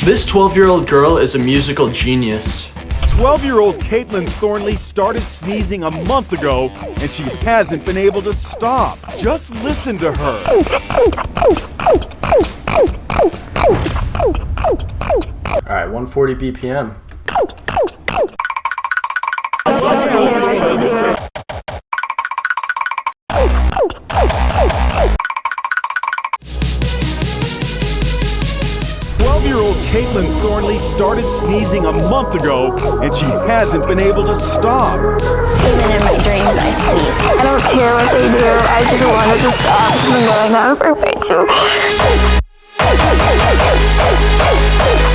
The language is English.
This 12-year-old girl is a musical genius. 12-year-old Caitlin Thornley started sneezing a month ago, and she hasn't been able to stop. Just listen to her. All right, 140 BPM. Caitlin Thornley started sneezing a month ago, and she hasn't been able to stop. Even in my dreams, I sneeze. I don't care what they do. I just want it to stop. It's been going on for way too long.